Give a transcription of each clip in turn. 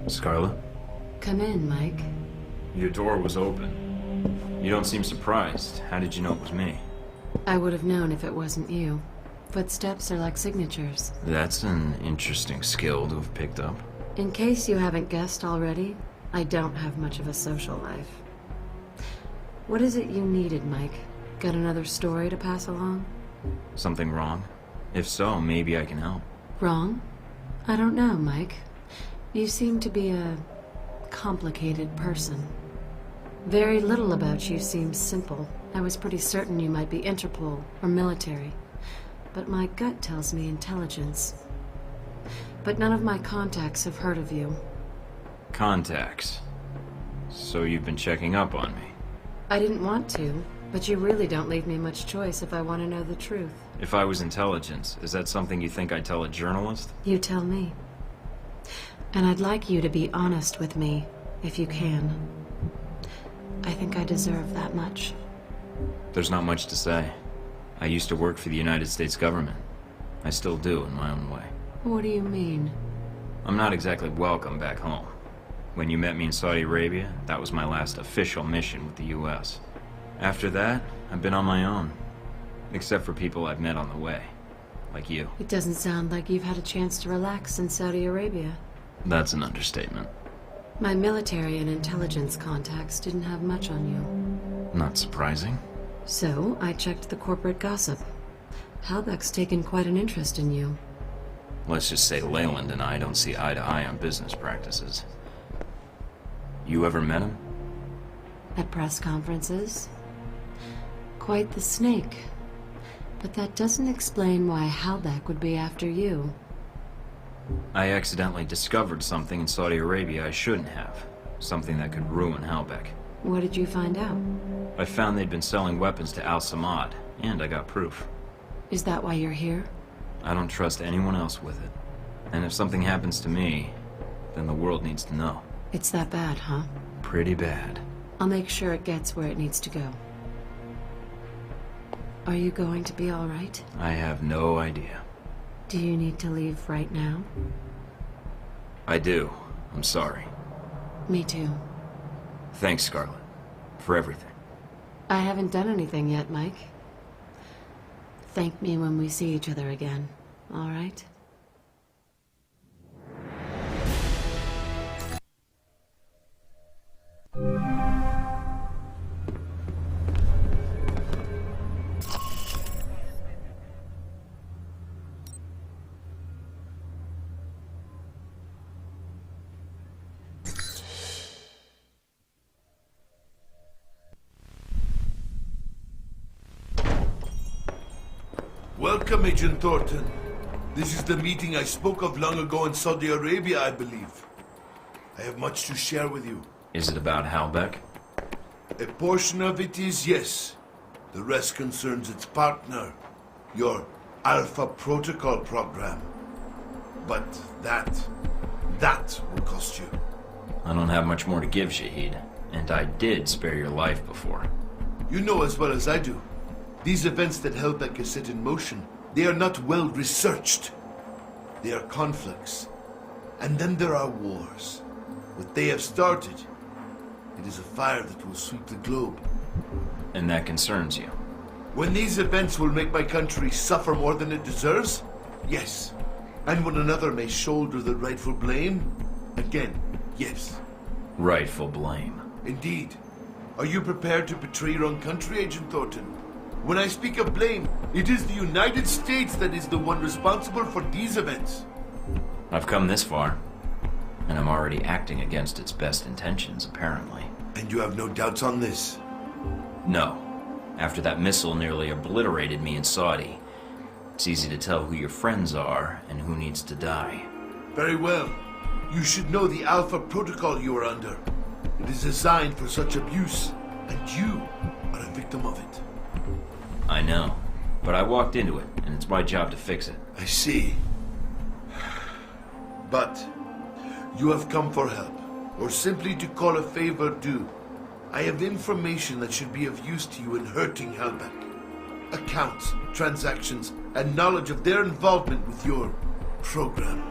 Scarlet? Come in, Mike. Your door was open. You don't seem surprised. How did you know it was me? I would have known if it wasn't you. Footsteps are like signatures. That's an interesting skill to have picked up. In case you haven't guessed already, I don't have much of a social life. What is it you needed, Mike? Got another story to pass along? Something wrong? If so, maybe I can help. Wrong? I don't know, Mike. You seem to be a complicated person. Very little about you seems simple. I was pretty certain you might be Interpol or military, but my gut tells me intelligence. But none of my contacts have heard of you. Contacts? So you've been checking up on me? I didn't want to, but you really don't leave me much choice if I want to know the truth. If I was intelligence, is that something you think I'd tell a journalist? You tell me. And I'd like you to be honest with me, if you can. I think I deserve that much. There's not much to say. I used to work for the United States government. I still do, in my own way. What do you mean? I'm not exactly welcome back home. When you met me in Saudi Arabia, that was my last official mission with the US. After that, I've been on my own. Except for people I've met on the way. Like you. It doesn't sound like you've had a chance to relax in Saudi Arabia. That's an understatement. My military and intelligence contacts didn't have much on you. Not surprising. So, I checked the corporate gossip. Halbeck's taken quite an interest in you. Let's just say Leyland and I don't see eye to eye on business practices. You ever met him? At press conferences? Quite the snake. But that doesn't explain why Halbeck would be after you. I accidentally discovered something in Saudi Arabia I shouldn't have. Something that could ruin Halbeck. What did you find out? I found they'd been selling weapons to Al Samad, and I got proof. Is that why you're here? I don't trust anyone else with it. And if something happens to me, then the world needs to know. It's that bad, huh? Pretty bad. I'll make sure it gets where it needs to go. Are you going to be all right? I have no idea. Do you need to leave right now? I do. I'm sorry. Me too. Thanks, Scarlet. For everything. I haven't done anything yet, Mike. Thank me when we see each other again, all right? Welcome, Agent Thornton. This is the meeting I spoke of long ago in Saudi Arabia, I believe. I have much to share with you. Is it about Halbeck? A portion of it is yes. The rest concerns its partner, your Alpha Protocol program. But that will cost you. I don't have much more to give, Shahid. And I did spare your life before. You know as well as I do. These events that Halbeck has set in motion, they are not well researched. They are conflicts. And then there are wars. What they have started, it is a fire that will sweep the globe. And that concerns you? When these events will make my country suffer more than it deserves? Yes. And when another may shoulder the rightful blame? Again, yes. Rightful blame. Indeed. Are you prepared to betray your own country, Agent Thornton? When I speak of blame, it is the United States that is the one responsible for these events. I've come this far, and I'm already acting against its best intentions, apparently. And you have no doubts on this? No. After that missile nearly obliterated me in Saudi, it's easy to tell who your friends are and who needs to die. Very well. You should know the Alpha Protocol you are under. It is designed for such abuse, and you are a victim of it. I know, but I walked into it, and it's my job to fix it. I see. But you have come for help, or simply to call a favor due. I have information that should be of use to you in hurting Halbeck. Accounts, transactions, and knowledge of their involvement with your program.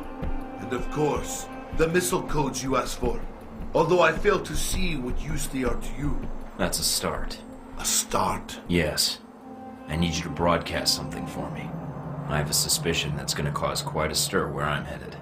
And of course, The missile codes you asked for. Although I fail to see what use they are to you. That's a start. A start? Yes. I need you to broadcast something for me. I have a suspicion that's going to cause quite a stir where I'm headed.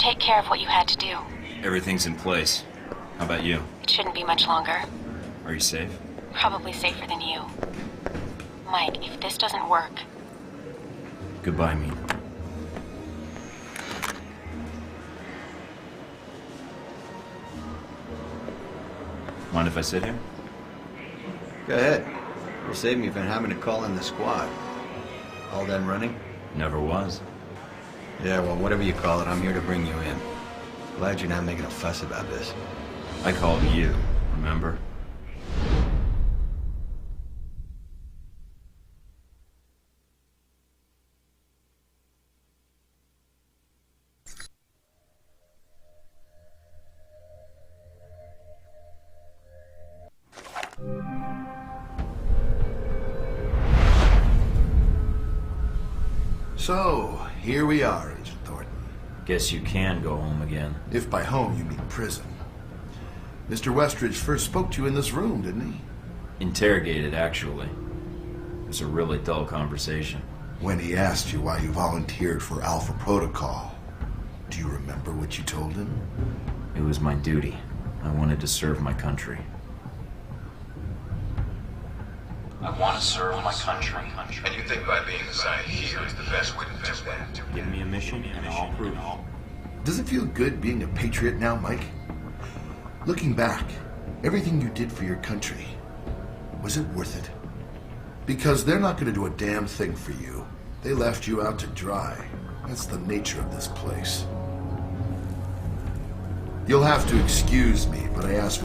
take care of what you had to do? Everything's in place. How about you? It shouldn't be much longer. Are you safe? Probably safer than you. Mike, if this doesn't work... Goodbye, Mina. Mind if I sit here? Go ahead. You'll save me from having to call in the squad. All done running? Never was. Yeah, well, whatever you call it, I'm here to bring you in. Glad you're not making a fuss about this. I called you, remember? So, here we are, Agent Thornton. Guess you can go home again. If by home you mean prison. Mr. Westridge first spoke to you in this room, didn't he? Interrogated, actually. It was a really dull conversation. When he asked you why you volunteered for Alpha Protocol, do you remember what you told him? It was my duty. I wanted to serve my country. I want to serve my country. And you think by being assigned here is the best way to do that? Give me a mission and I'll prove it. Does it feel good being a patriot now, Mike? Looking back, everything you did for your country, was it worth it? Because they're not going to do a damn thing for you. They left you out to dry. That's the nature of this place. You'll have to excuse me, but I asked